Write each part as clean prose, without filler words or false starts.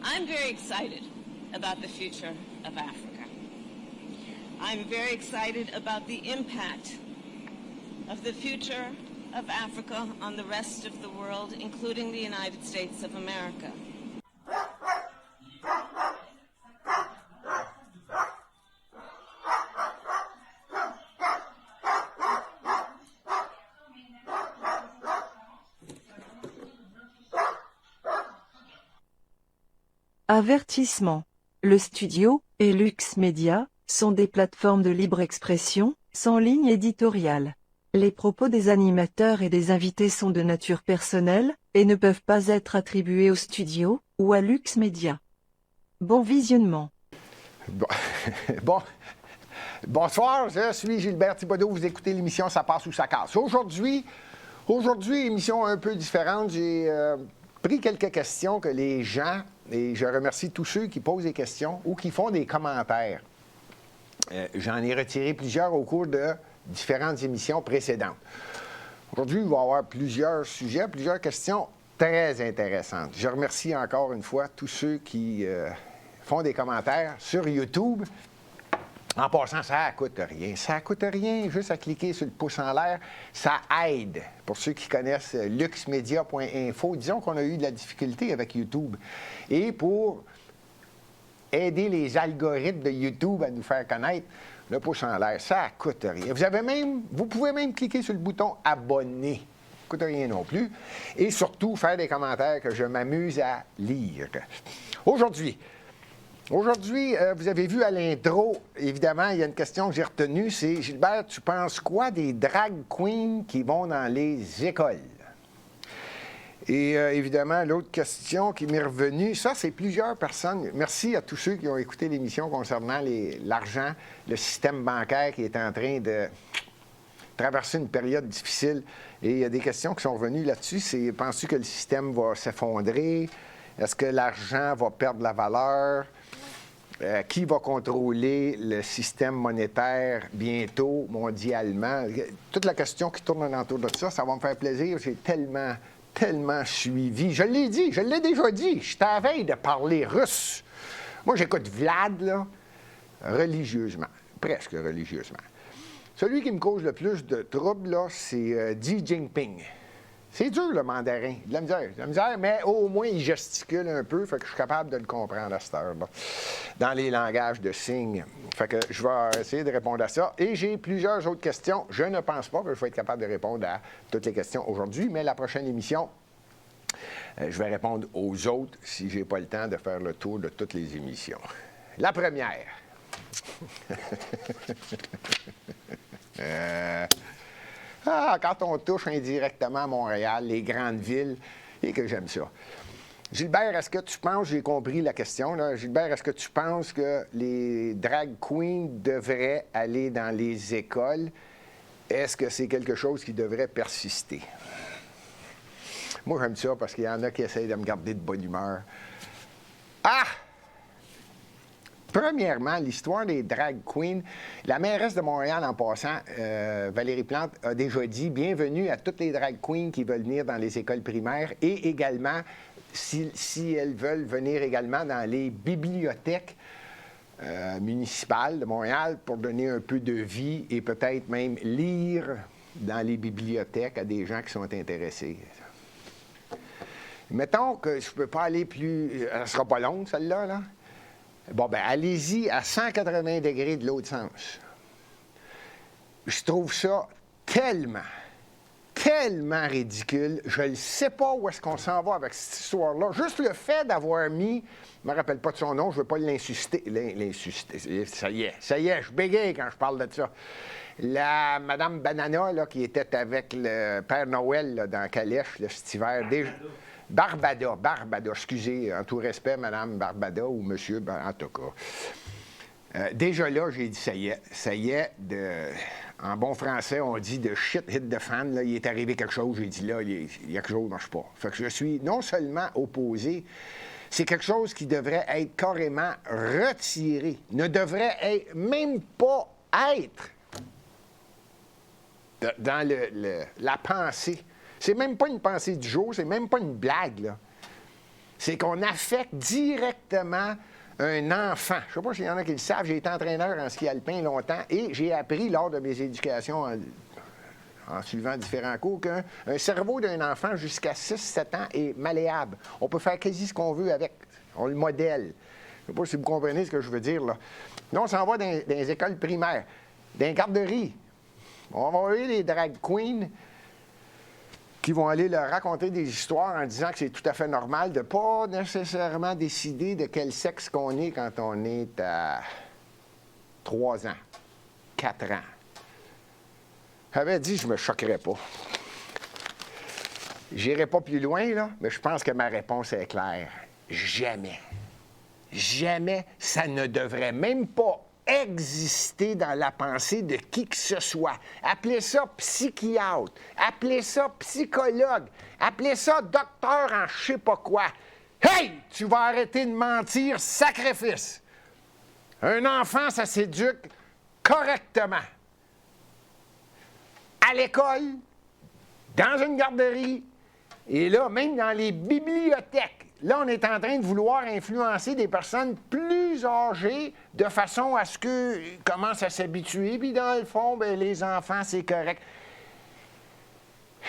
I'm very excited about the future of Africa. I'm very excited about the impact of the future of Africa on the rest of the world, including the United States of America. Avertissement. Le studio et Lux Media sont des plateformes de libre expression, sans ligne éditoriale. Les propos des animateurs et des invités sont de nature personnelle, et ne peuvent pas être attribués au studio ou à Lux Media. Bon visionnement. Bonsoir, je suis Gilbert Thibodeau, vous écoutez l'émission Ça passe ou ça casse. Aujourd'hui, émission un peu différente, j'ai pris quelques questions que les gens, et je remercie tous ceux qui posent des questions ou qui font des commentaires. J'en ai retiré plusieurs au cours de différentes émissions précédentes. Aujourd'hui, il va y avoir plusieurs sujets, plusieurs questions très intéressantes. Je remercie encore une fois tous ceux qui font des commentaires sur YouTube. En passant, ça ne coûte rien. Ça ne coûte rien, juste à cliquer sur le pouce en l'air. Ça aide. Pour ceux qui connaissent luxmedia.info, disons qu'on a eu de la difficulté avec YouTube. Et pour aider les algorithmes de YouTube à nous faire connaître, le pouce en l'air, ça ne coûte rien. Vous pouvez même cliquer sur le bouton « Abonner ». Ça ne coûte rien non plus. Et surtout, faire des commentaires que je m'amuse à lire. Aujourd'hui, vous avez vu à l'intro, évidemment, il y a une question que j'ai retenue, c'est « Gilbert, tu penses quoi des drag queens qui vont dans les écoles? » Et évidemment, l'autre question qui m'est revenue, ça, c'est plusieurs personnes. Merci à tous ceux qui ont écouté l'émission concernant l'argent, le système bancaire qui est en train de traverser une période difficile. Et il y a des questions qui sont revenues là-dessus. C'est, penses-tu que le système va s'effondrer? Est-ce que l'argent va perdre la valeur? Qui va contrôler le système monétaire bientôt, mondialement? Toute la question qui tourne autour de ça, ça va me faire plaisir. J'ai tellement suivi. Je l'ai dit, je l'ai déjà dit. Je t'avais de parler russe. Moi, j'écoute Vlad, là, religieusement, presque religieusement. Celui qui me cause le plus de troubles, là, c'est Xi Jinping. C'est dur, le mandarin. De la misère, mais au moins, il gesticule un peu, fait que je suis capable de le comprendre à cette heure, là, dans les langages de signes. Fait que je vais essayer de répondre à ça. Et j'ai plusieurs autres questions. Je ne pense pas que je vais être capable de répondre à toutes les questions aujourd'hui, mais la prochaine émission, je vais répondre aux autres si je n'ai pas le temps de faire le tour de toutes les émissions. La première. Quand on touche indirectement à Montréal, les grandes villes, et que j'aime ça. Gilbert, est-ce que tu penses, j'ai compris la question, là, Gilbert, est-ce que tu penses que les drag queens devraient aller dans les écoles? Est-ce que c'est quelque chose qui devrait persister? Moi, j'aime ça parce qu'il y en a qui essayent de me garder de bonne humeur. Ah! Premièrement, l'histoire des drag queens. La mairesse de Montréal, en passant, Valérie Plante, a déjà dit « Bienvenue à toutes les drag queens qui veulent venir dans les écoles primaires et également, si elles veulent venir également dans les bibliothèques municipales de Montréal pour donner un peu de vie et peut-être même lire dans les bibliothèques à des gens qui sont intéressés. » Mettons que je ne peux pas aller plus... Elle ne sera pas longue, celle-là, là. Bon, bien, allez-y à 180 degrés de l'autre sens. Je trouve ça tellement ridicule. Je ne sais pas où est-ce qu'on s'en va avec cette histoire-là. Juste le fait d'avoir mis, je ne me rappelle pas de son nom, je ne veux pas l'insuster. Ça y est, je bégaye quand je parle de ça. La Madame Banana, là, qui était avec le Père Noël là, dans Calèche là, cet hiver. Barbada, excusez, en tout respect, Madame Barbada ou Monsieur, en tout cas. Déjà là, j'ai dit, ça y est, en bon français, on dit de shit hit the fan, là, il est arrivé quelque chose, j'ai dit là, il y a quelque chose qui ne marche pas. Fait que je suis non seulement opposé, c'est quelque chose qui devrait être carrément retiré, ne devrait même pas être dans la pensée. C'est même pas une pensée du jour, c'est même pas une blague, là. c'est qu'on affecte directement un enfant. Je ne sais pas s'il y en a qui le savent, j'ai été entraîneur en ski alpin longtemps et j'ai appris lors de mes éducations en suivant différents cours qu'un cerveau d'un enfant jusqu'à 6-7 ans est malléable. On peut faire quasi ce qu'on veut avec. On le modèle. Je ne sais pas si vous comprenez ce que je veux dire, là. Là, on s'en va dans les écoles primaires, dans les garderies. On va voir les drag queens qui vont aller leur raconter des histoires en disant que c'est tout à fait normal de ne pas nécessairement décider de quel sexe qu'on est quand on est à 3 ans, 4 ans. J'avais dit que je ne me choquerais pas. J'irai pas plus loin, là, mais je pense que ma réponse est claire. Jamais. Jamais ça ne devrait même pas exister dans la pensée de qui que ce soit. Appelez ça psychiatre, appelez ça psychologue, appelez ça docteur en je sais pas quoi. Hey! Tu vas arrêter de mentir, sacrifice! Un enfant, ça s'éduque correctement. À l'école, dans une garderie, et là, même dans les bibliothèques. Là, on est en train de vouloir influencer des personnes plus âgées de façon à ce qu'ils commencent à s'habituer. Puis dans le fond, bien, les enfants, c'est correct.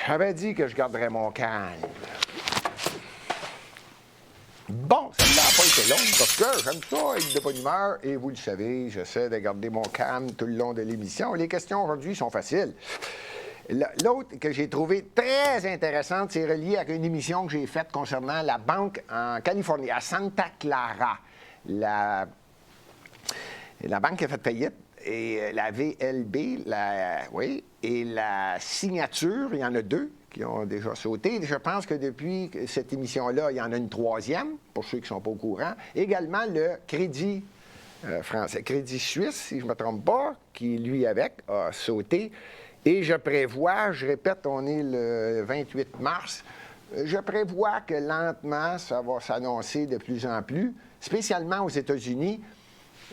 J'avais dit que je garderais mon calme. Bon, ça n'a pas été long parce que j'aime ça être de bonne humeur. Et vous le savez, j'essaie de garder mon calme tout le long de l'émission. Les questions aujourd'hui sont faciles. L'autre que j'ai trouvé très intéressante, c'est relié à une émission que j'ai faite concernant la banque en Californie, à Santa Clara. La banque a fait faillite, et la VLB, et la signature, il y en a 2 qui ont déjà sauté. Je pense que depuis cette émission-là, il y en a une 3e, pour ceux qui ne sont pas au courant. Également, le Crédit français, Crédit Suisse, si je ne me trompe pas, qui, lui, avec, a sauté. Et je prévois, je répète, on est le 28 mars, je prévois que lentement, ça va s'annoncer de plus en plus, spécialement aux États-Unis.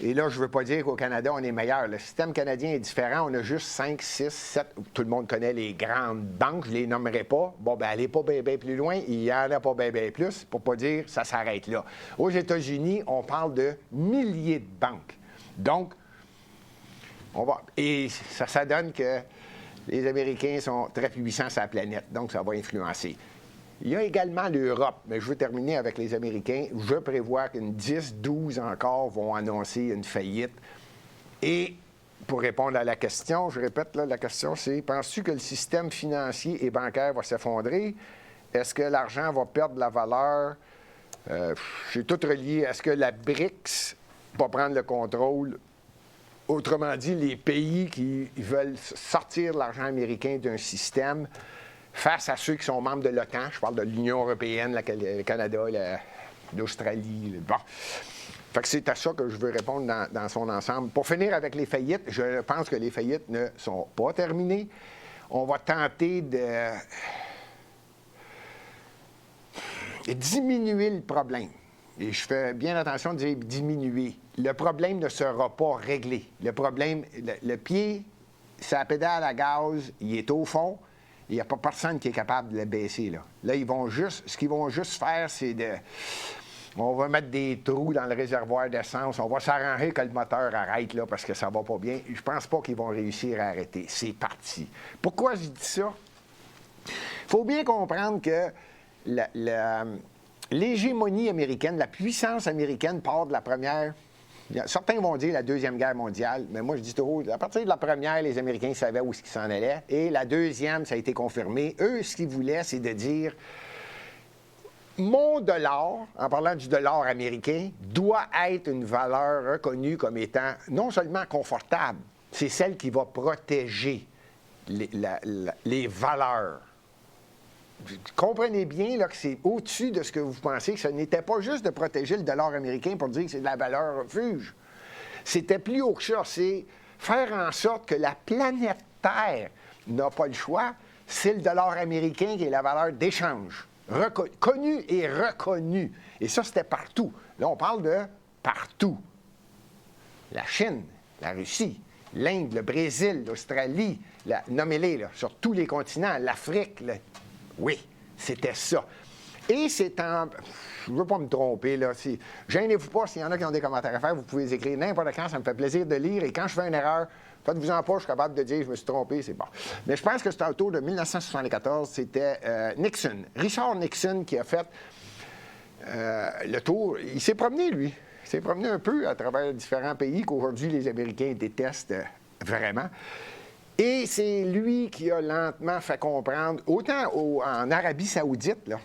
Et là, je ne veux pas dire qu'au Canada, on est meilleur. Le système canadien est différent. On a juste 5, 6, 7. Tout le monde connaît les grandes banques. Je ne les nommerai pas. Bon, bien, allez pas bien plus loin. Il n'y en a pas bien plus. Pour ne pas dire ça s'arrête là. Aux États-Unis, on parle de milliers de banques. Donc, on va... Et ça donne que les Américains sont très puissants sur la planète. Donc, ça va influencer. Il y a également l'Europe, mais je veux terminer avec les Américains. Je prévois qu'une 10, 12 encore vont annoncer une faillite. Et pour répondre à la question, je répète, là, la question c'est, penses-tu que le système financier et bancaire va s'effondrer? Est-ce que l'argent va perdre la valeur? C'est tout relié. Est-ce que la BRICS va prendre le contrôle? Autrement dit, les pays qui veulent sortir l'argent américain d'un système face à ceux qui sont membres de l'OTAN, je parle de l'Union européenne, le Canada, l'Australie. Bon. Fait que c'est à ça que je veux répondre dans son ensemble. Pour finir avec les faillites, je pense que les faillites ne sont pas terminées. On va tenter de diminuer le problème. Et je fais bien attention de dire diminuer. Le problème ne sera pas réglé. Le problème, le pied, sa pédale à gaz, il est au fond. Il n'y a pas personne qui est capable de le baisser. Là, ce qu'ils vont juste faire, c'est de... On va mettre des trous dans le réservoir d'essence. On va s'arranger que le moteur arrête là, parce que ça va pas bien. Je pense pas qu'ils vont réussir à arrêter. C'est parti. Pourquoi je dis ça? Il faut bien comprendre que l'hégémonie américaine, la puissance américaine part de la première... Certains vont dire la Deuxième Guerre mondiale, mais moi je dis toujours, à partir de la première, les Américains savaient où ils s'en allaient. Et la deuxième, ça a été confirmé. Eux, ce qu'ils voulaient, c'est de dire, mon dollar, en parlant du dollar américain, doit être une valeur reconnue comme étant non seulement confortable, c'est celle qui va protéger les valeurs. Comprenez bien là, que c'est au-dessus de ce que vous pensez, que ce n'était pas juste de protéger le dollar américain pour dire que c'est de la valeur refuge. C'était plus haut que ça. C'est faire en sorte que la planète Terre n'a pas le choix. C'est le dollar américain qui est la valeur d'échange. Connue et reconnue. Et ça, c'était partout. Là, on parle de partout. La Chine, la Russie, l'Inde, le Brésil, l'Australie, nommez-les, là, sur tous les continents, l'Afrique, oui, c'était ça. Et c'est en... Je ne veux pas me tromper, là. Gênez-vous pas, s'il y en a qui ont des commentaires à faire, vous pouvez les écrire n'importe quand, ça me fait plaisir de lire. Et quand je fais une erreur, faites-vous-en pas, je suis capable de dire je me suis trompé, c'est bon. Mais je pense que c'était autour de 1974, c'était Nixon, Richard Nixon, qui a fait le tour. Il s'est promené, lui. Il s'est promené un peu à travers différents pays qu'aujourd'hui les Américains détestent vraiment. Et c'est lui qui a lentement fait comprendre, autant en Arabie Saoudite, là,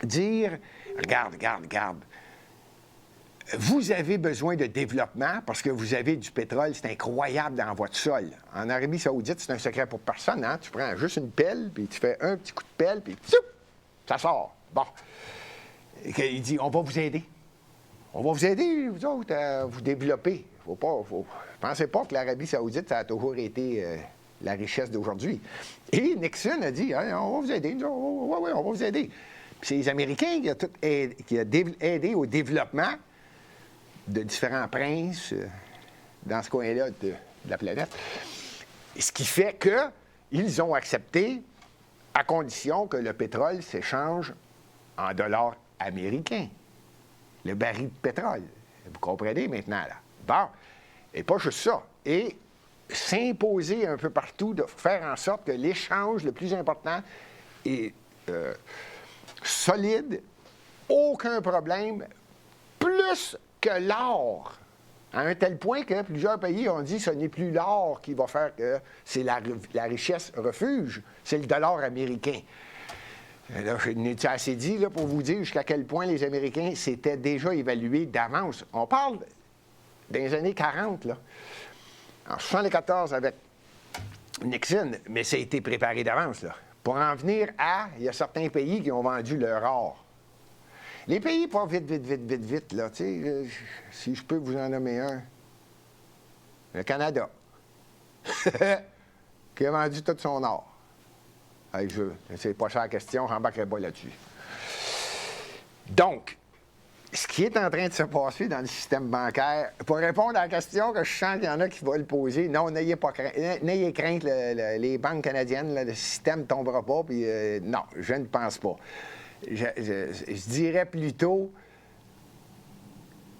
dire, regarde, vous avez besoin de développement parce que vous avez du pétrole, c'est incroyable dans votre sol. En Arabie Saoudite, c'est un secret pour personne, hein? Tu prends juste une pelle, puis tu fais un petit coup de pelle, puis ça sort. Bon. Il dit, on va vous aider. On va vous aider, vous autres, à vous développer. Pensez pas que l'Arabie Saoudite, ça a toujours été la richesse d'aujourd'hui. Et Nixon a dit, hein, on va vous aider. Oui, on va vous aider. Puis c'est les Américains qui ont aidé au développement de différents princes dans ce coin-là de la planète. Ce qui fait qu'ils ont accepté à condition que le pétrole s'échange en dollars américains. Le baril de pétrole. Vous comprenez maintenant, là? Bon. Et pas juste ça. Et s'imposer un peu partout, de faire en sorte que l'échange le plus important est solide, aucun problème, plus que l'or. À un tel point que plusieurs pays ont dit que ce n'est plus l'or qui va faire que c'est la richesse refuge, c'est le dollar américain. Là, je n'ai assez dit là, pour vous dire jusqu'à quel point les Américains s'étaient déjà évalués d'avance. On parle des années 40, là. En 1974 avec Nixon, mais ça a été préparé d'avance, là. Pour en venir il y a certains pays qui ont vendu leur or. Les pays, pas vite, là, tu sais, si je peux vous en nommer un. Le Canada, qui a vendu tout son or. C'est pas ça la question, je n'embarquerai pas là-dessus. Donc, ce qui est en train de se passer dans le système bancaire, pour répondre à la question que je sens qu'il y en a qui vont le poser, non, n'ayez crainte, les banques canadiennes, là, le système ne tombera pas, puis non, je ne pense pas. Je dirais plutôt,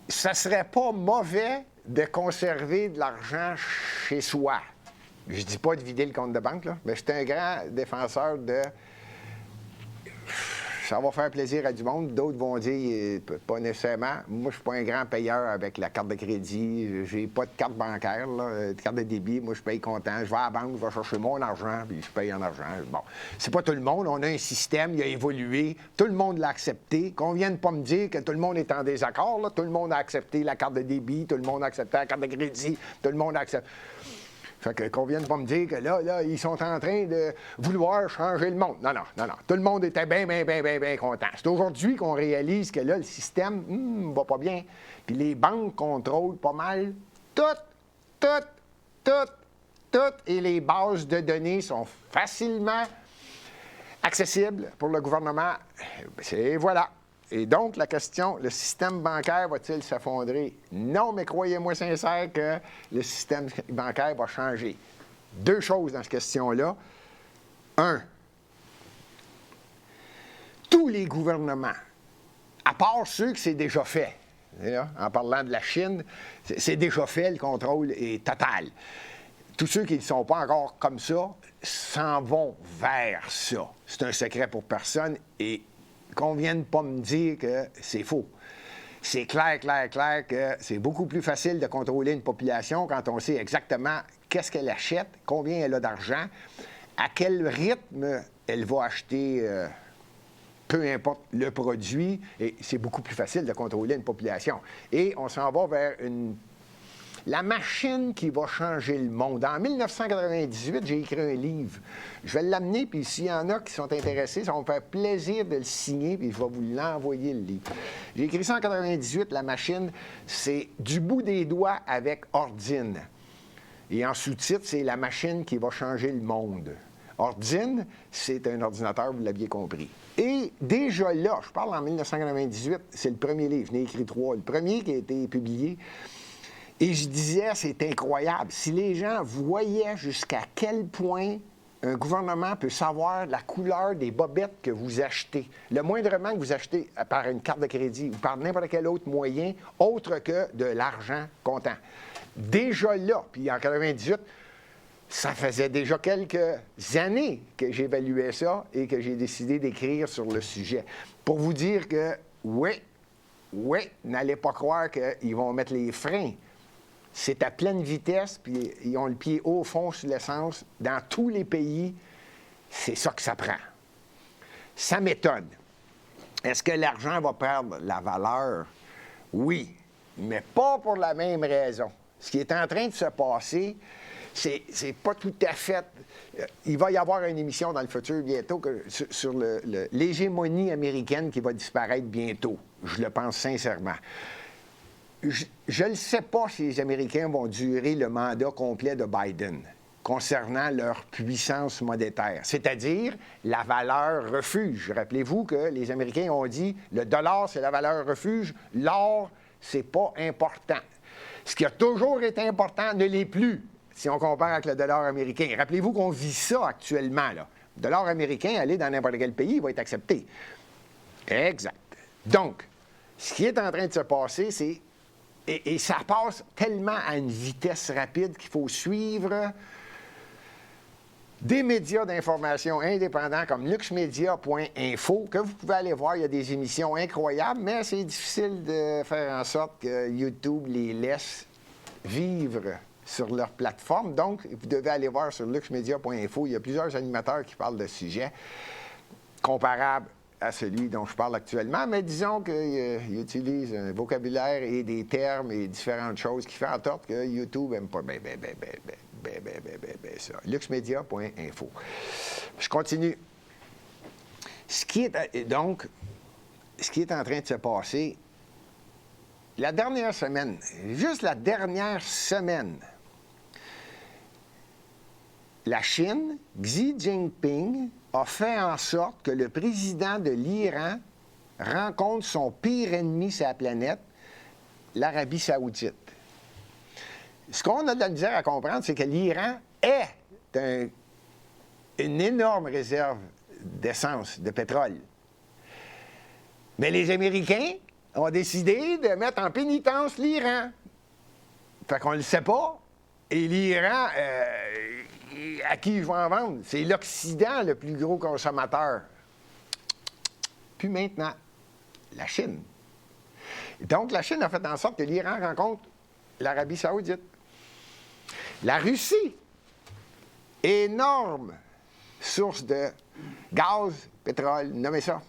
ça ne serait pas mauvais de conserver de l'argent chez soi. Je ne dis pas de vider le compte de banque, là, mais je suis un grand défenseur de... Ça va faire plaisir à du monde. D'autres vont dire, pas nécessairement. Moi, je ne suis pas un grand payeur avec la carte de crédit. J'ai pas de carte bancaire, là, de carte de débit. Moi, je paye content. Je vais à la banque, je vais chercher mon argent, puis je paye en argent. Bon, c'est pas tout le monde. On a un système, il a évolué. Tout le monde l'a accepté. Qu'on vienne pas me dire que tout le monde est en désaccord, là. Tout le monde a accepté la carte de débit. Tout le monde a accepté la carte de crédit. Tout le monde a accepté... Fait que qu'on vienne pas me dire que là, ils sont en train de vouloir changer le monde. Non. Tout le monde était bien content. C'est aujourd'hui qu'on réalise que là, le système va pas bien. Puis les banques contrôlent pas mal tout. Et les bases de données sont facilement accessibles pour le gouvernement. Et voilà. Et donc, la question, le système bancaire va-t-il s'effondrer? Non, mais croyez-moi sincère que le système bancaire va changer. Deux choses dans cette question-là. Un, tous les gouvernements, à part ceux que c'est déjà fait, en parlant de la Chine, c'est déjà fait, le contrôle est total. Tous ceux qui ne sont pas encore comme ça s'en vont vers ça. C'est un secret pour personne et qu'on ne vienne pas me dire que c'est faux. C'est clair que c'est beaucoup plus facile de contrôler une population quand on sait exactement qu'est-ce qu'elle achète, combien elle a d'argent, à quel rythme elle va acheter, peu importe le produit, et c'est beaucoup plus facile de contrôler une population. Et on s'en va vers la machine qui va changer le monde. En 1998, j'ai écrit un livre. Je vais l'amener, puis s'il y en a qui sont intéressés, ça va me faire plaisir de le signer, puis je vais vous l'envoyer, le livre. J'ai écrit ça en 1998, la machine, c'est du bout des doigts avec Ordine. Et en sous-titre, c'est la machine qui va changer le monde. Ordine, c'est un ordinateur, vous l'aviez compris. Et déjà là, je parle en 1998, c'est le premier livre, je n'ai écrit 3. Le premier qui a été publié. Et je disais, c'est incroyable. Si les gens voyaient jusqu'à quel point un gouvernement peut savoir la couleur des bobettes que vous achetez. Le moindrement que vous achetez par une carte de crédit ou par n'importe quel autre moyen, autre que de l'argent comptant. Déjà là, puis en 98, ça faisait déjà quelques années que j'évaluais ça et que j'ai décidé d'écrire sur le sujet. Pour vous dire que, oui, n'allez pas croire qu'ils vont mettre les freins. C'est à pleine vitesse, puis ils ont le pied au fond sur l'essence. Dans tous les pays, c'est ça que ça prend. Ça m'étonne. Est-ce que l'argent va perdre la valeur? Oui, mais pas pour la même raison. Ce qui est en train de se passer, c'est pas tout à fait... Il va y avoir une émission dans le futur bientôt sur l'hégémonie américaine qui va disparaître bientôt. Je le pense sincèrement. Je ne sais pas si les Américains vont durer le mandat complet de Biden concernant leur puissance monétaire, c'est-à-dire la valeur refuge. Rappelez-vous que les Américains ont dit le dollar, c'est la valeur refuge, l'or, c'est pas important. Ce qui a toujours été important ne l'est plus si on compare avec le dollar américain. Rappelez-vous qu'on vit ça actuellement, là. Le dollar américain, aller dans n'importe quel pays, il va être accepté. Exact. Donc, ce qui est en train de se passer, c'est... Et ça passe tellement à une vitesse rapide qu'il faut suivre des médias d'information indépendants comme luxmedia.info, que vous pouvez aller voir. Il y a des émissions incroyables, mais c'est difficile de faire en sorte que YouTube les laisse vivre sur leur plateforme. Donc, vous devez aller voir sur luxmedia.info. Il y a plusieurs animateurs qui parlent de sujets comparables à celui dont je parle actuellement, mais disons qu'il utilise un vocabulaire et des termes et différentes choses qui font en sorte que YouTube n'aime pas ça. luxmedia.info. Je continue. Ce qui est en train de se passer, la dernière semaine, juste la dernière semaine, la Chine, Xi Jinping, a fait en sorte que le président de l'Iran rencontre son pire ennemi sur la planète, l'Arabie saoudite. Ce qu'on a de la misère à comprendre, c'est que l'Iran est une énorme réserve d'essence, de pétrole. Mais les Américains ont décidé de mettre en pénitence l'Iran. Fait qu'on ne le sait pas. Et l'Iran... à qui ils vont en vendre? C'est l'Occident le plus gros consommateur. Puis maintenant, la Chine. Donc, la Chine a fait en sorte que l'Iran rencontre l'Arabie saoudite. La Russie, énorme source de gaz, pétrole, nommez ça.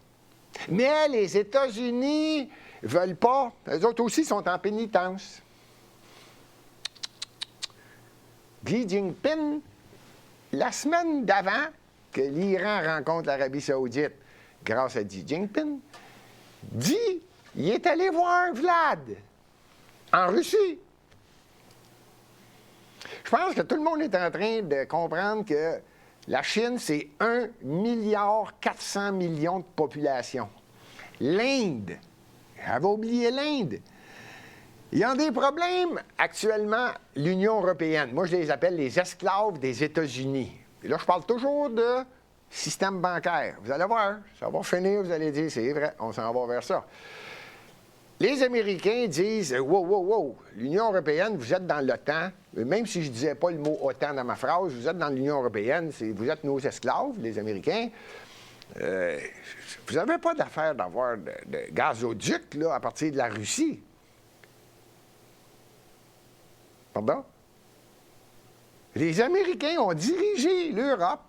Mais les États-Unis ne veulent pas. Eux autres aussi sont en pénitence. Xi Jinping, la semaine d'avant que l'Iran rencontre l'Arabie saoudite, grâce à Xi Jinping, il est allé voir Vlad en Russie. Je pense que tout le monde est en train de comprendre que la Chine, c'est 1,4 milliard de population. L'Inde, j'avais oublié l'Inde. Il y a des problèmes actuellement, l'Union européenne. Moi, je les appelle les esclaves des États-Unis. Et là, je parle toujours de système bancaire. Vous allez voir, ça va finir, vous allez dire, c'est vrai, on s'en va vers ça. Les Américains disent, wow, l'Union européenne, vous êtes dans l'OTAN. Même si je ne disais pas le mot OTAN dans ma phrase, vous êtes dans l'Union européenne, vous êtes nos esclaves, les Américains. Vous n'avez pas d'affaire d'avoir de gazoduc là, à partir de la Russie. Pardon? Les Américains ont dirigé l'Europe.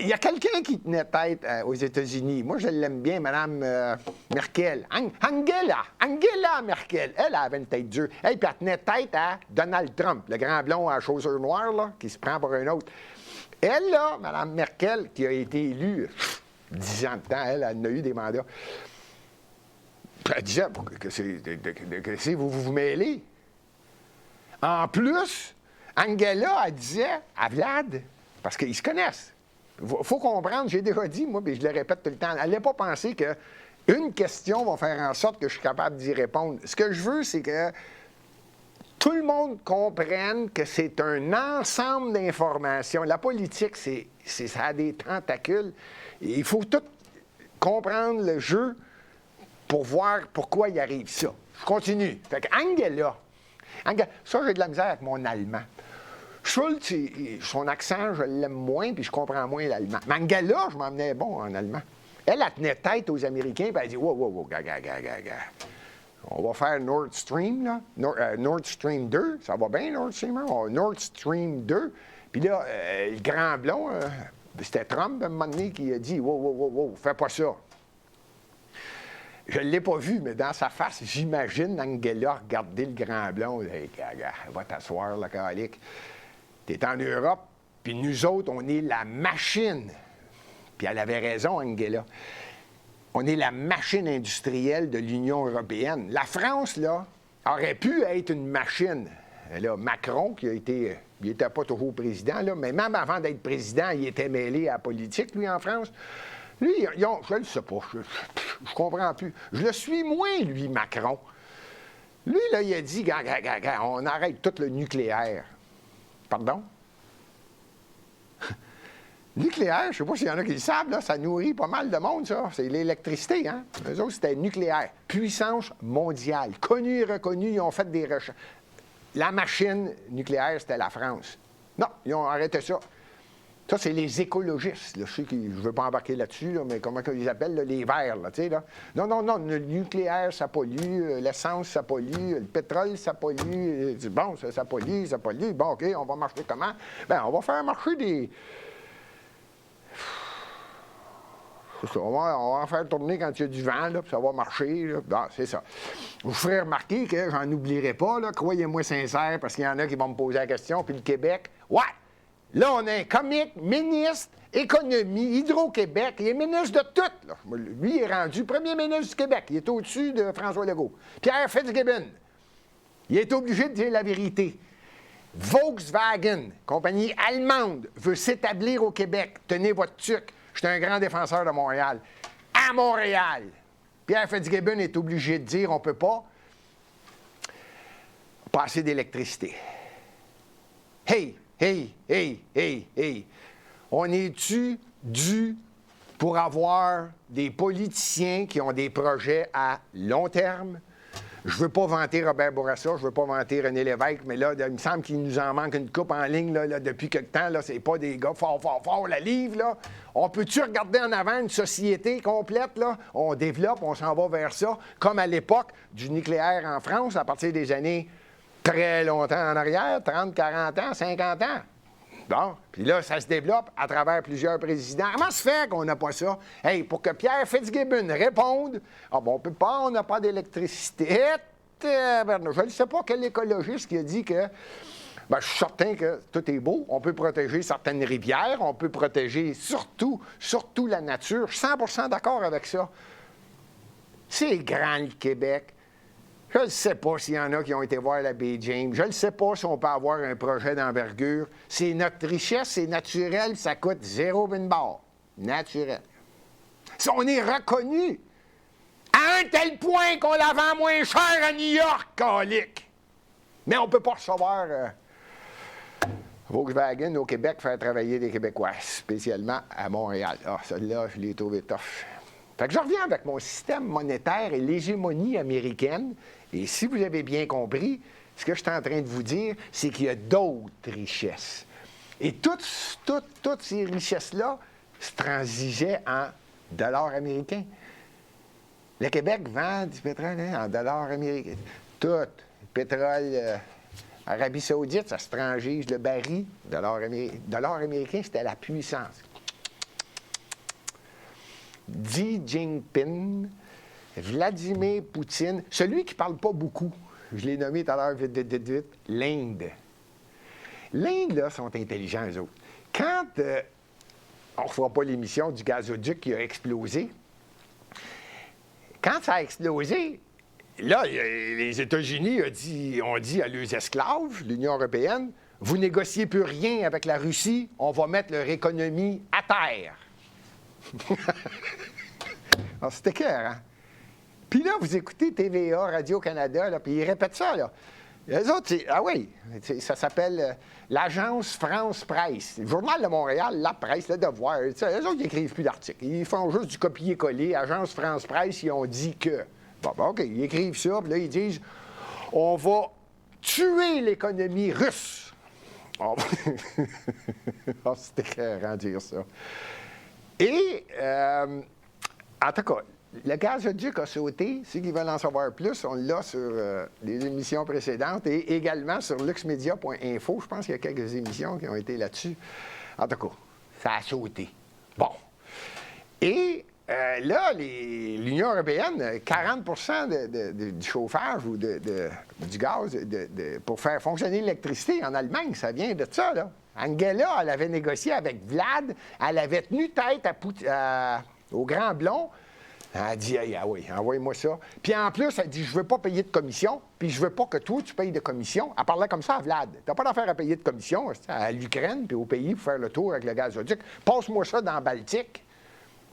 Il y a quelqu'un qui tenait tête aux États-Unis. Moi, je l'aime bien, Mme Merkel. Angela Merkel. Elle avait une tête dure. Puis elle tenait tête à Donald Trump, le grand blond à chaussures noires, là, qui se prend pour un autre. Elle, là, Mme Merkel, qui a été élue 10 ans de temps, elle en a eu des mandats. Elle disait que vous vous mêlez. En plus, Angela, elle disait à Vlad, parce qu'ils se connaissent. Il faut comprendre, j'ai déjà dit, moi, mais je le répète tout le temps, elle n'allait pas penser qu'une question va faire en sorte que je suis capable d'y répondre. Ce que je veux, c'est que tout le monde comprenne que c'est un ensemble d'informations. La politique, ça a des tentacules. Et il faut tout comprendre le jeu pour voir pourquoi il arrive ça. Je continue. Fait que Angela, ça, j'ai de la misère avec mon allemand. Schultz, son accent, je l'aime moins, puis je comprends moins l'allemand. Mais Angela, je m'emmenais bon en allemand. Elle tenait tête aux Américains, puis elle dit, wow, gars. On va faire Nord Stream, là. Nord Stream 2. Ça va bien, Nord Stream 1? Nord Stream 2. Puis là, le grand blond, c'était Trump, à un moment donné, qui a dit, wow, fais pas ça. Je ne l'ai pas vu, mais dans sa face, j'imagine Angela regarder le grand blond. Hey, gaga, va t'asseoir, la calique. T'es en Europe, puis nous autres, on est la machine. Puis elle avait raison, Angela. On est la machine industrielle de l'Union européenne. La France, là, aurait pu être une machine. Là, Macron, qui a été... Il n'était pas toujours président, là, mais même avant d'être président, il était mêlé à la politique, lui, en France. Lui, je ne sais pas, je comprends plus. Je le suis moins, lui, Macron. Lui, là, il a dit, on arrête tout le nucléaire. Pardon? Nucléaire, je ne sais pas s'il y en a qui le savent, là, ça nourrit pas mal de monde, ça. C'est l'électricité, hein? Eux autres, c'était nucléaire. Puissance mondiale. Connue et reconnue, ils ont fait des recherches. La machine nucléaire, c'était la France. Non, ils ont arrêté ça. Ça, c'est les écologistes. Là. Je sais que je ne veux pas embarquer là-dessus, là, mais comment ils appellent, là, les verts, là, tu sais, là. Non, le nucléaire, ça pollue, l'essence, ça pollue, le pétrole, ça pollue. Bon, ça pollue. Bon, OK, on va marcher comment? Bien, on va faire marcher des... On va en faire tourner quand il y a du vent, là, puis ça va marcher. Là. Bon, c'est ça. Je vous ferai remarquer que j'en oublierai pas, là, croyez-moi sincère, parce qu'il y en a qui vont me poser la question, puis le Québec, ouais! Là, on a un comique ministre, économie, Hydro-Québec, il est ministre de tout. Là. Lui, il est rendu premier ministre du Québec. Il est au-dessus de François Legault. Pierre Fitzgibbon, il est obligé de dire la vérité. Volkswagen, compagnie allemande, veut s'établir au Québec. Tenez votre tuque. Je suis un grand défenseur de Montréal. À Montréal, Pierre Fitzgibbon est obligé de dire on ne peut pas passer d'électricité. Hey! On est-tu dû pour avoir des politiciens qui ont des projets à long terme? Je ne veux pas vanter Robert Bourassa, je ne veux pas vanter René Lévesque, mais là, il me semble qu'il nous en manque une coupe en ligne là, depuis quelque temps. Là, c'est pas des gars fort, la livre. Là. On peut-tu regarder en avant une société complète? Là? On développe, on s'en va vers ça, comme à l'époque du nucléaire en France, à partir des années très longtemps en arrière, 30, 40 ans, 50 ans. Bon, puis là, ça se développe à travers plusieurs présidents. Comment se fait qu'on n'a pas ça? Hey, pour que Pierre Fitzgibbon réponde, on peut pas, on n'a pas d'électricité. Je ne sais pas quel écologiste qui a dit que, je suis certain que tout est beau, on peut protéger certaines rivières, on peut protéger surtout la nature. Je suis 100% d'accord avec ça. C'est grand, le Québec. Je ne sais pas s'il y en a qui ont été voir la baie James. Je ne sais pas si on peut avoir un projet d'envergure. C'est notre richesse, c'est naturel, ça coûte 0 une barre. Naturel. Si on est reconnu à un tel point qu'on la vend moins cher à New York, calique. Mais on ne peut pas recevoir Volkswagen au Québec, faire travailler des Québécois, spécialement à Montréal. Ah, celle-là, je l'ai trouvé tough. Fait que je reviens avec mon système monétaire et l'hégémonie américaine. Et si vous avez bien compris, ce que je suis en train de vous dire, c'est qu'il y a d'autres richesses. Et toutes ces richesses-là se transigeaient en dollars américains. Le Québec vend du pétrole en dollars américains. Tout. Le pétrole, Arabie Saoudite, ça se transige le baril. Dollars américains, c'était la puissance. Xi Jinping, Vladimir Poutine, celui qui ne parle pas beaucoup, je l'ai nommé tout à l'heure vite, l'Inde. L'Inde, là, sont intelligents, eux autres. Quand on ne fera pas l'émission du gazoduc qui a explosé, quand ça a explosé, là, les États-Unis ont dit à leurs esclaves, l'Union européenne, vous négociez plus rien avec la Russie, on va mettre leur économie à terre. Alors, c'était clair, hein? Puis là, vous écoutez TVA, Radio-Canada, là, puis ils répètent ça, là. Les autres, ah oui, ça s'appelle l'Agence France Presse. Le Journal de Montréal, La Presse, Le Devoir. Les autres, ils n'écrivent plus d'articles. Ils font juste du copier-coller. Agence France Presse, ils ont dit que. Bon, OK, ils écrivent ça, puis là, ils disent on va tuer l'économie russe. Oh, c'est écœurant de dire ça. Et, en tout cas, le gazoduc a sauté. Ceux qui veulent en savoir plus, on l'a sur les émissions précédentes et également sur luxmedia.info. Je pense qu'il y a quelques émissions qui ont été là-dessus. En tout cas, ça a sauté. Bon. Et là, l'Union européenne, 40 du chauffage ou du gaz pour faire fonctionner l'électricité en Allemagne, ça vient de ça, là. Angela, elle avait négocié avec Vlad, elle avait tenu tête au Grand Blond. Elle a dit, hey, ah oui, envoyez-moi ça. Puis en plus, elle dit, je ne veux pas payer de commission, puis je ne veux pas que toi, tu payes de commission. Elle parlait comme ça à Vlad. Tu n'as pas d'affaire à payer de commission à l'Ukraine, puis au pays pour faire le tour avec le gazoduc. Passe-moi ça dans le Baltique.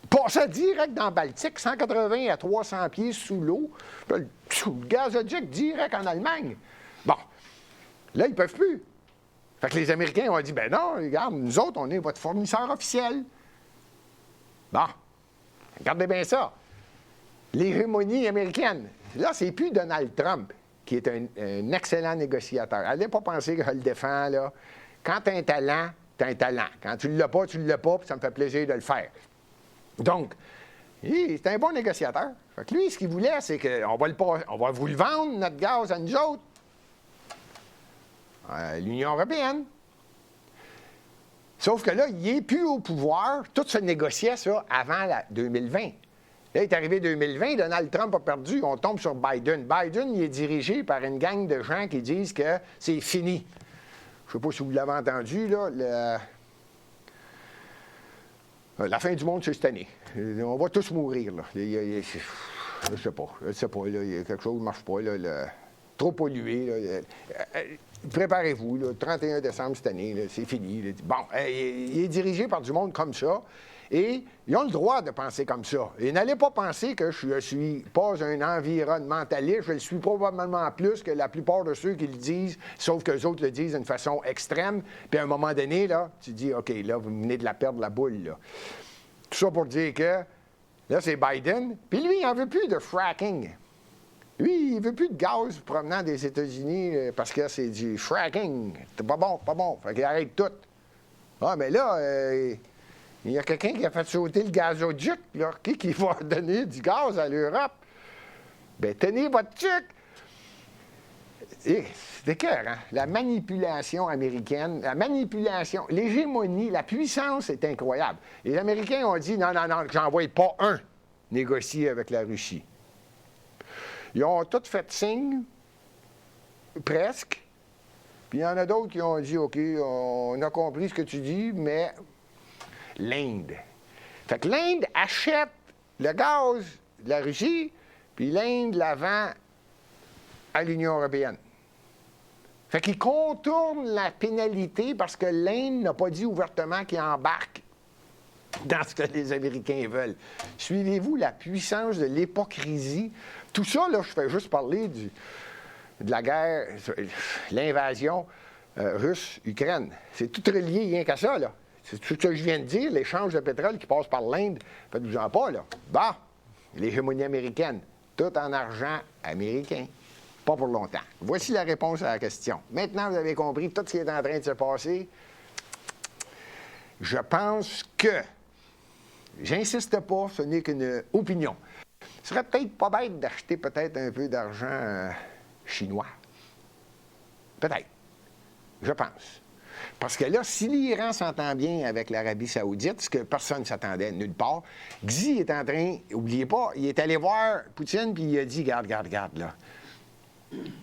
Passe ça direct dans le Baltique, 180 à 300 pieds sous l'eau. Le gazoduc direct en Allemagne. Bon, là, ils ne peuvent plus. Fait que les Américains ont dit, ben non, regarde, nous autres, on est votre fournisseur officiel. Bon, regardez bien ça. L'hégémonie américaine. Là, c'est plus Donald Trump qui est un excellent négociateur. Allez pas penser que je le défends, là. Quand tu as un talent, tu as un talent. Quand tu ne l'as pas, tu ne l'as pas, puis ça me fait plaisir de le faire. Donc, c'est un bon négociateur. Fait que lui, ce qu'il voulait, c'est qu'on va vous le vendre, notre gaz, à nous autres. L'Union européenne. Sauf que là, il n'est plus au pouvoir. Tout se négociait, ça, avant 2020. Là, il est arrivé 2020, Donald Trump a perdu, on tombe sur Biden. Biden, il est dirigé par une gang de gens qui disent que c'est fini. Je ne sais pas si vous l'avez entendu, là, la fin du monde, c'est cette année. On va tous mourir, là. Je ne sais pas. Là, il y a quelque chose qui ne marche pas, là. Trop pollué, là. Préparez-vous, le 31 décembre cette année, là, c'est fini. Là. Bon, il est dirigé par du monde comme ça, et ils ont le droit de penser comme ça. Et n'allez pas penser que je ne suis pas un environnementaliste, je le suis probablement plus que la plupart de ceux qui le disent, sauf que les autres le disent d'une façon extrême, puis à un moment donné, là, tu dis, OK, là, vous venez de la perdre, la boule, là. Tout ça pour dire que, là, c'est Biden, puis lui, il n'en veut plus de fracking. Lui, il ne veut plus de gaz provenant des États-Unis parce que c'est du fracking. C'est pas bon, pas bon. Fait qu'il arrête tout. Ah, mais là, il y a quelqu'un qui a fait sauter le gazoduc, là. Qui va donner du gaz à l'Europe? Bien, tenez votre truc. C'est écœurant. La manipulation américaine, l'hégémonie, la puissance est incroyable. Les Américains ont dit, non, j'envoie pas un négocier avec la Russie. Ils ont tous fait signe, presque. Puis il y en a d'autres qui ont dit, OK, on a compris ce que tu dis, mais l'Inde. Fait que l'Inde achète le gaz de la Russie, puis l'Inde la vend à l'Union européenne. Fait qu'ils contournent la pénalité parce que l'Inde n'a pas dit ouvertement qu'il embarque dans ce que les Américains veulent. Suivez-vous la puissance de l'hypocrisie? Tout ça, là, je fais juste parler de la guerre, l'invasion russe-Ukraine. C'est tout relié rien qu'à ça, là. C'est tout ce que je viens de dire, l'échange de pétrole qui passe par l'Inde. Faites-vous-en pas, là. Bah, l'hégémonie américaine, tout en argent américain. Pas pour longtemps. Voici la réponse à la question. Maintenant, vous avez compris tout ce qui est en train de se passer. Je pense que, j'insiste pas, ce n'est qu'une opinion. Ce serait peut-être pas bête d'acheter peut-être un peu d'argent chinois. Peut-être. Je pense. Parce que là, si l'Iran s'entend bien avec l'Arabie saoudite, ce que personne ne s'attendait nulle part, Xi est en train, n'oubliez pas, il est allé voir Poutine puis il a dit, regarde, là.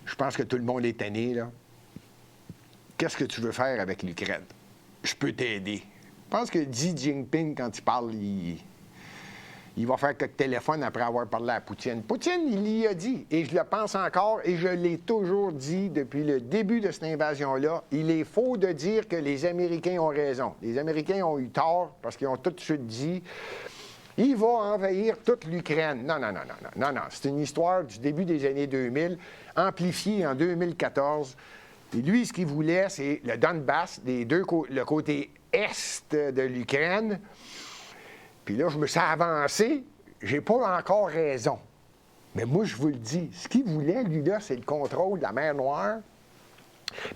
Je pense que tout le monde est tanné, là. Qu'est-ce que tu veux faire avec l'Ukraine? Je peux t'aider. Je pense que Xi Jinping, quand il parle, il va faire quelques téléphones après avoir parlé à Poutine. Poutine, il y a dit, et je le pense encore, et je l'ai toujours dit depuis le début de cette invasion-là, il est faux de dire que les Américains ont raison. Les Américains ont eu tort parce qu'ils ont tout de suite dit Il va envahir toute l'Ukraine. Non, non, non, non, non, non, non. C'est une histoire du début des années 2000, amplifiée en 2014. Et lui, ce qu'il voulait, c'est le Donbass, le côté est de l'Ukraine. Puis là, je me suis avancé. J'ai pas encore raison. Mais moi, je vous le dis, ce qu'il voulait, lui, là, c'est le contrôle de la mer Noire.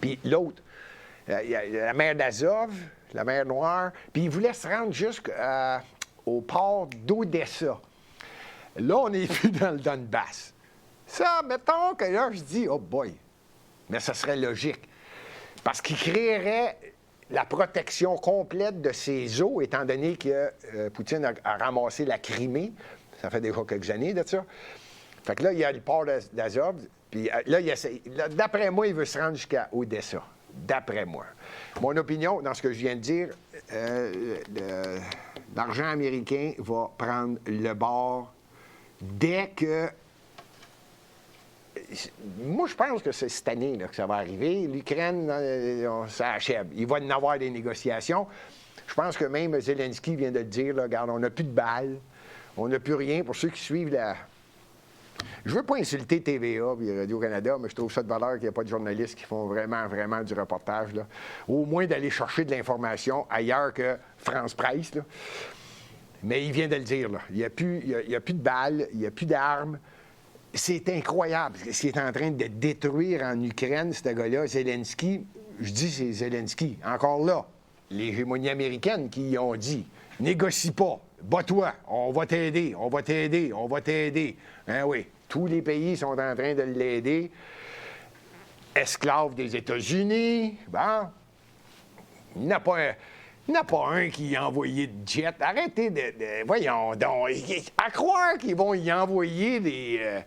Puis l'autre, la mer d'Azov, la mer Noire. Puis il voulait se rendre jusqu'au port d'Odessa. Là, on n'est plus dans le Donbass. Ça, mettons que là, je dis, oh boy, mais ça serait logique. Parce qu'il créerait la protection complète de ses eaux, étant donné que Poutine a ramassé la Crimée. Ça fait déjà quelques années de ça. Fait que là, il y a le port d'Azov. Puis là, d'après moi, il veut se rendre jusqu'à Odessa. D'après moi. Mon opinion, dans ce que je viens de dire, l'argent américain va prendre le bord dès que... Moi, je pense que c'est cette année là, que ça va arriver. L'Ukraine, ça achève. Il va y en avoir des négociations. Je pense que même Zelensky vient de le dire, là, regarde, on n'a plus de balles, on n'a plus rien. Pour ceux qui suivent la... Je ne veux pas insulter TVA et Radio-Canada, mais je trouve ça de valeur qu'il n'y a pas de journalistes qui font vraiment, vraiment du reportage. Là. Au moins d'aller chercher de l'information ailleurs que France Presse. Là. Mais il vient de le dire. Là. Il n'y a plus de balles, il n'y a plus d'armes. C'est incroyable ce qu'il est en train de détruire en Ukraine, ce gars-là, Zelensky. Je dis c'est Zelensky. Encore là, l'hégémonie américaine qui y ont dit « Négocie pas, bats-toi, on va t'aider, on va t'aider, on va t'aider. » Hein, oui, tous les pays sont en train de l'aider. Esclave des États-Unis, bon. Il n'y en a pas un qui a envoyé de jet. Arrêtez de voyons donc. À croire qu'ils vont y envoyer des...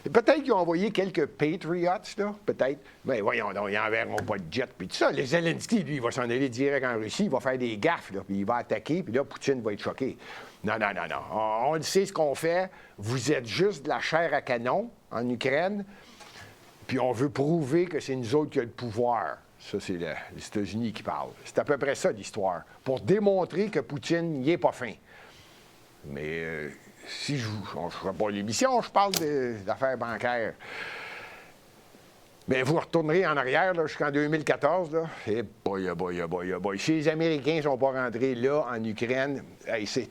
peut-être qu'ils ont envoyé quelques Patriots, là, peut-être. Mais voyons donc, ils n'enverront pas de jet. Puis tout ça, les Zelensky, lui, il va s'en aller direct en Russie, il va faire des gaffes, là, puis il va attaquer, puis là, Poutine va être choqué. Non, non, non, non. On le sait ce qu'on fait. Vous êtes juste de la chair à canon en Ukraine, puis on veut prouver que c'est nous autres qui avons le pouvoir. Ça, c'est les États-Unis qui parlent. C'est à peu près ça, l'histoire. Pour démontrer que Poutine n'y est pas fin. Mais si je ne ferai pas l'émission, je parle d'affaires bancaires. Mais vous retournerez en arrière jusqu'en 2014. Là. Et boy, boy, boy, boy. Si les Américains ne sont pas rentrés là, en Ukraine, c'est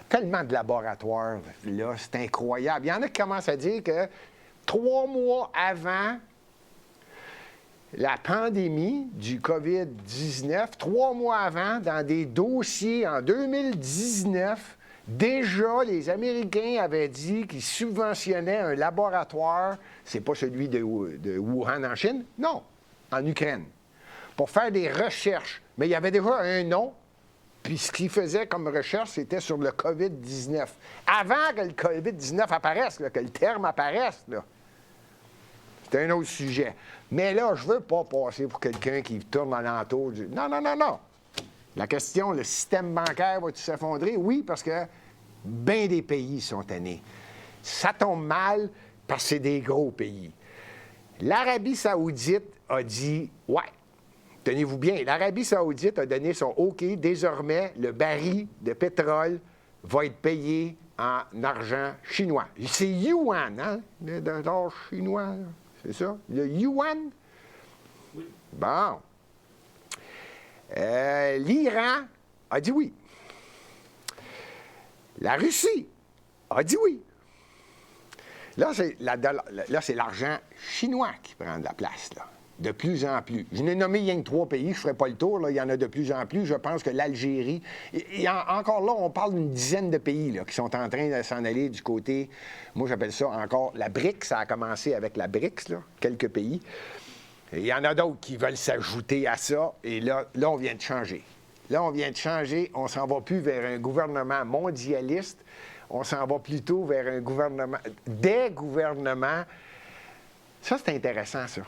tellement de laboratoires, là, c'est incroyable. Il y en a qui commencent à dire que 3 mois avant la pandémie du COVID-19, 3 mois avant, dans des dossiers en 2019, déjà, les Américains avaient dit qu'ils subventionnaient un laboratoire, c'est pas celui de Wuhan en Chine, non, en Ukraine, pour faire des recherches. Mais il y avait déjà un nom, puis ce qu'ils faisaient comme recherche, c'était sur le COVID-19. Avant que le COVID-19 apparaisse, là, que le terme apparaisse, là. C'est un autre sujet. Mais là, je ne veux pas passer pour quelqu'un qui tourne alentour du... Non, non, non, non. La question, le système bancaire va-t-il s'effondrer? Oui, parce que bien des pays sont tannés. Ça tombe mal parce que c'est des gros pays. L'Arabie saoudite a dit, ouais, tenez-vous bien, l'Arabie saoudite a donné son OK. Désormais, le baril de pétrole va être payé en argent chinois. C'est yuan, hein, le dollar chinois, là. C'est ça? Le yuan? Oui. Bon. L'Iran a dit oui. La Russie a dit oui. Là, c'est l'argent chinois qui prend de la place, là. De plus en plus. Je n'ai nommé rien que 3 pays, je ne ferai pas le tour, là, il y en a de plus en plus. Je pense que l'Algérie... encore là, on parle d'une dizaine de pays là, qui sont en train de s'en aller du côté... Moi, j'appelle ça encore la BRICS. Ça a commencé avec la BRICS, là, quelques pays. Et il y en a d'autres qui veulent s'ajouter à ça. Et là, on vient de changer. Là, on vient de changer. On s'en va plus vers un gouvernement mondialiste. On s'en va plutôt vers un gouvernement... Des gouvernements... Ça, c'est intéressant, ça.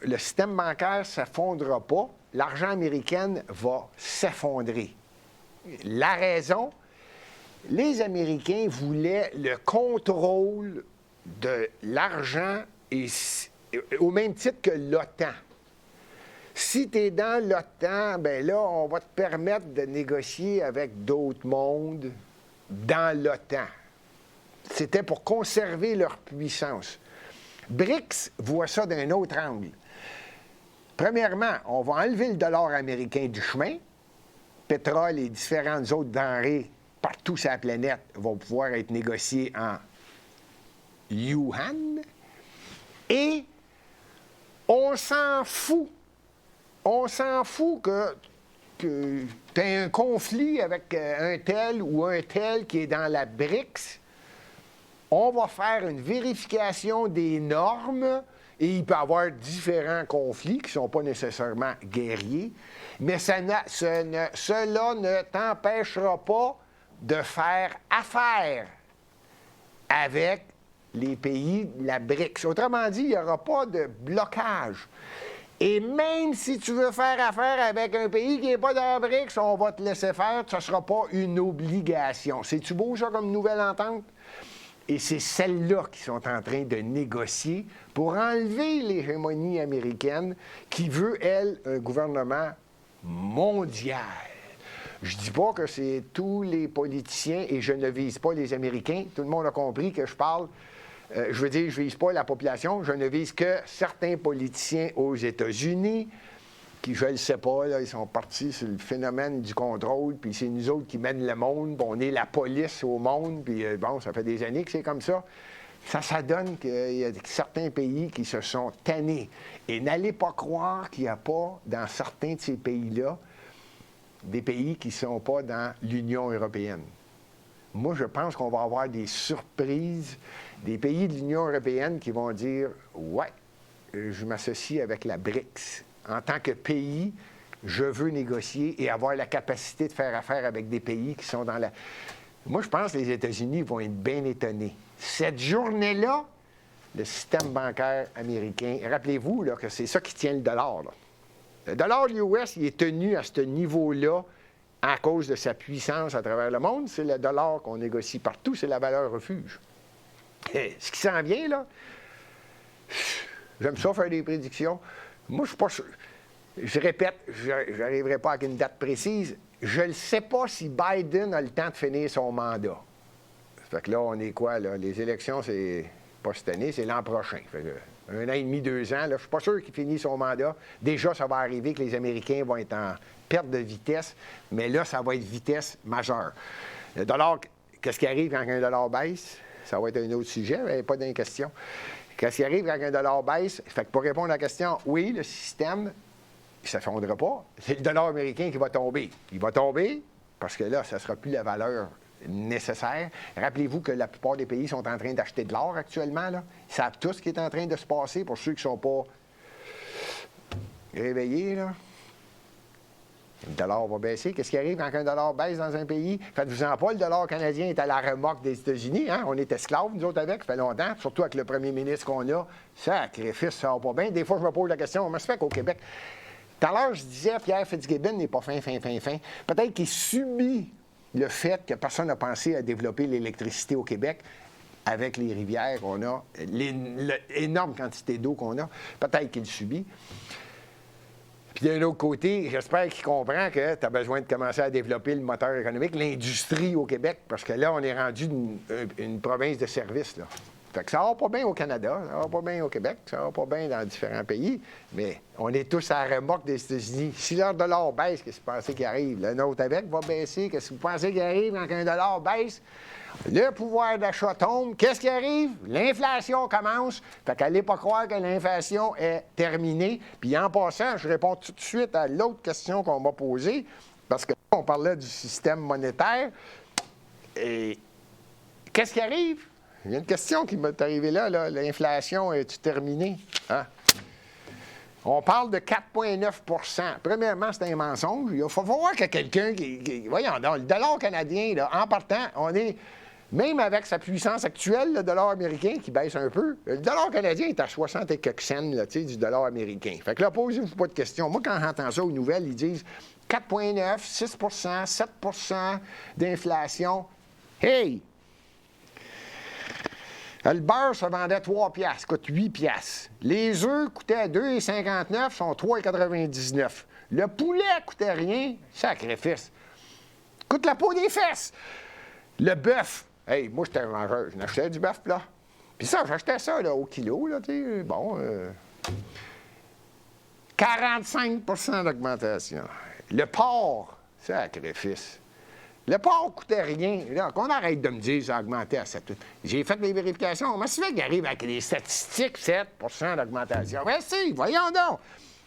Le système bancaire ne s'effondrera pas, l'argent américain va s'effondrer. La raison, les Américains voulaient le contrôle de l'argent au même titre que l'OTAN. Si tu es dans l'OTAN, bien là, on va te permettre de négocier avec d'autres mondes dans l'OTAN. C'était pour conserver leur puissance. BRICS voit ça d'un autre angle. Premièrement, on va enlever le dollar américain du chemin. Pétrole et différentes autres denrées partout sur la planète vont pouvoir être négociées en yuan. Et on s'en fout. On s'en fout que tu aies un conflit avec un tel ou un tel qui est dans la BRICS. On va faire une vérification des normes et il peut y avoir différents conflits qui ne sont pas nécessairement guerriers, mais cela ne t'empêchera pas de faire affaire avec les pays de la BRICS. Autrement dit, il n'y aura pas de blocage. Et même si tu veux faire affaire avec un pays qui n'est pas dans la BRICS, on va te laisser faire, ça ne sera pas une obligation. C'est-tu beau, ça, comme nouvelle entente? Et c'est celles-là qui sont en train de négocier pour enlever l'hégémonie américaine qui veut, elle, un gouvernement mondial. Je ne dis pas que c'est tous les politiciens, et je ne vise pas les Américains. Tout le monde a compris que je parle, je ne vise pas la population, je ne vise que certains politiciens aux États-Unis qui, je ne le sais pas, là, ils sont partis sur le phénomène du contrôle, puis c'est nous autres qui mènent le monde, puis on est la police au monde, puis bon, ça fait des années que c'est comme ça. Ça donne qu'il y a certains pays qui se sont tannés. Et n'allez pas croire qu'il n'y a pas, dans certains de ces pays-là, des pays qui ne sont pas dans l'Union européenne. Moi, je pense qu'on va avoir des surprises, des pays de l'Union européenne qui vont dire « Ouais, je m'associe avec la BRICS. En tant que pays, je veux négocier et avoir la capacité de faire affaire avec des pays qui sont dans la... » Moi, je pense que les États-Unis vont être bien étonnés. Cette journée-là, le système bancaire américain, rappelez-vous là, que c'est ça qui tient le dollar. Là. Le dollar US, il est tenu à ce niveau-là à cause de sa puissance à travers le monde. C'est le dollar qu'on négocie partout, c'est la valeur refuge. Et ce qui s'en vient, là, j'aime ça faire des prédictions. Moi, je ne suis pas sûr. Je répète, je n'arriverai pas avec une date précise. Je ne sais pas si Biden a le temps de finir son mandat. Fait que là, on est quoi, là? Les élections, c'est pas cette année, c'est l'an prochain. Fait que, 1 an et demi, 2 ans, là, je ne suis pas sûr qu'il finisse son mandat. Déjà, ça va arriver que les Américains vont être en perte de vitesse, mais là, ça va être vitesse majeure. Le dollar, qu'est-ce qui arrive quand un dollar baisse? Ça va être un autre sujet, mais pas d'une question. Qu'est-ce qui arrive quand un dollar baisse? Fait que pour répondre à la question, oui, le système, il ne s'effondrera pas. C'est le dollar américain qui va tomber. Il va tomber parce que là, ça ne sera plus la valeur nécessaire. Rappelez-vous que la plupart des pays sont en train d'acheter de l'or actuellement. Là. Ils savent tout ce qui est en train de se passer pour ceux qui ne sont pas réveillés. Là. Le dollar va baisser. Qu'est-ce qui arrive quand un dollar baisse dans un pays? Faites-vous-en pas, le dollar canadien est à la remorque des États-Unis. Hein? On est esclaves, nous autres, avec, ça fait longtemps, surtout avec le premier ministre qu'on a. Sacrifice, ça va pas bien. Des fois, je me pose la question, comment ça fait qu'au Québec... Tout à l'heure, je disais, Pierre Fitzgibbon n'est pas fin. Peut-être qu'il subit le fait que personne n'a pensé à développer l'électricité au Québec avec les rivières qu'on a, l'énorme quantité d'eau qu'on a. Peut-être qu'il le subit. Puis d'un autre côté, j'espère qu'il comprend que tu as besoin de commencer à développer le moteur économique, l'industrie au Québec, parce que là, on est rendu une province de services, là. Fait que ça va pas bien au Canada, ça va pas bien au Québec, ça va pas bien dans différents pays, mais on est tous à la remorque des États-Unis. Si leur dollar baisse, qu'est-ce que vous pensez qui arrive? Le nôtre avec va baisser. Qu'est-ce que vous pensez qui arrive quand un dollar baisse? Le pouvoir d'achat tombe. Qu'est-ce qui arrive? L'inflation commence. Fait qu'allez pas croire que l'inflation est terminée. Puis en passant, je réponds tout de suite à l'autre question qu'on m'a posée, parce qu'on parlait du système monétaire. Et qu'est-ce qui arrive? Il y a une question qui m'est arrivée là. L'inflation, est-tu terminée? Hein? On parle de 4,9 %. Premièrement, c'est un mensonge. Il faut voir qu'il y a quelqu'un qui... Voyons donc, le dollar canadien, là, en partant, on est... Même avec sa puissance actuelle, le dollar américain qui baisse un peu, le dollar canadien est à 60 et quelques cents là, du dollar américain. Fait que là, posez-vous pas de questions. Moi, quand j'entends ça aux nouvelles, ils disent 4,9 %, 6 %, 7 % d'inflation. Hey! Le beurre se vendait à 3 piastres, coûte 8 piastres. Les œufs coûtaient 2,59, sont 3,99. Le poulet coûtait rien, sacrifice. Coûte la peau des fesses. Le bœuf. Hey, moi, j'étais un mangeur. Je n'achetais du bœuf, là. Puis ça, j'achetais ça, là, au kilo, là, tu sais. Bon, 45 d'augmentation. Le porc, sacrifice. Le porc coûtait rien. Là, qu'on arrête de me dire que ça a augmenté à 7. J'ai fait mes vérifications. Comment ça fait qu'il arrive avec les statistiques, 7 d'augmentation? Ben si, voyons donc.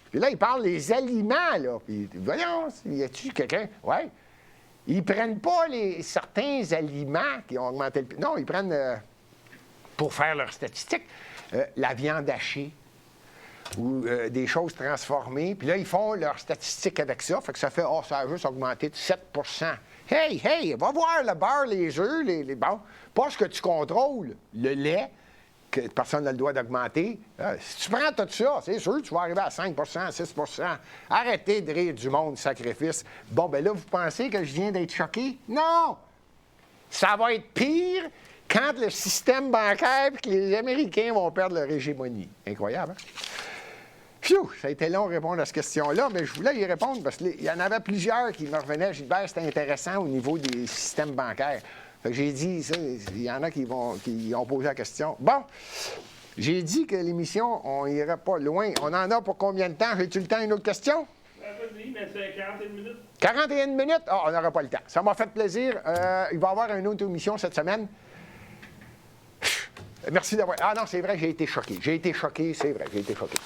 Puis là, ils parlent des aliments, là. Puis, voyons, y a-tu quelqu'un? Ouais. Ils prennent pas certains aliments qui ont augmenté le prix. Non, ils prennent, pour faire leurs statistiques, la viande hachée ou des choses transformées. Puis là, ils font leurs statistiques avec ça. Fait que ça fait, ça a juste augmenté de 7 Hey, va voir le beurre, les œufs, bon, pas ce que tu contrôles, le lait, que personne n'a le droit d'augmenter. Si tu prends tout ça, c'est sûr, tu vas arriver à 5 6 Arrêtez de rire du monde, sacrifice. Bon, ben là, vous pensez que je viens d'être choqué? Non! Ça va être pire quand le système bancaire et que les Américains vont perdre leur hégémonie. Incroyable, hein? Pfiou, ça a été long de répondre à cette question-là, mais je voulais y répondre parce qu'il y en avait plusieurs qui me revenaient. Gilbert, c'était intéressant au niveau des systèmes bancaires. Fait que j'ai dit, ça, il y en a qui ont posé la question. Bon, j'ai dit que l'émission, on n'irait pas loin. On en a pour combien de temps? J'ai-tu le temps une autre question? Vas-y, mais c'est 41 minutes. 41 minutes? Ah, on n'aura pas le temps. Ça m'a fait plaisir. Il va y avoir une autre émission cette semaine. Merci d'avoir... Ah non, c'est vrai, j'ai été choqué. C'est vrai, j'ai été choqué.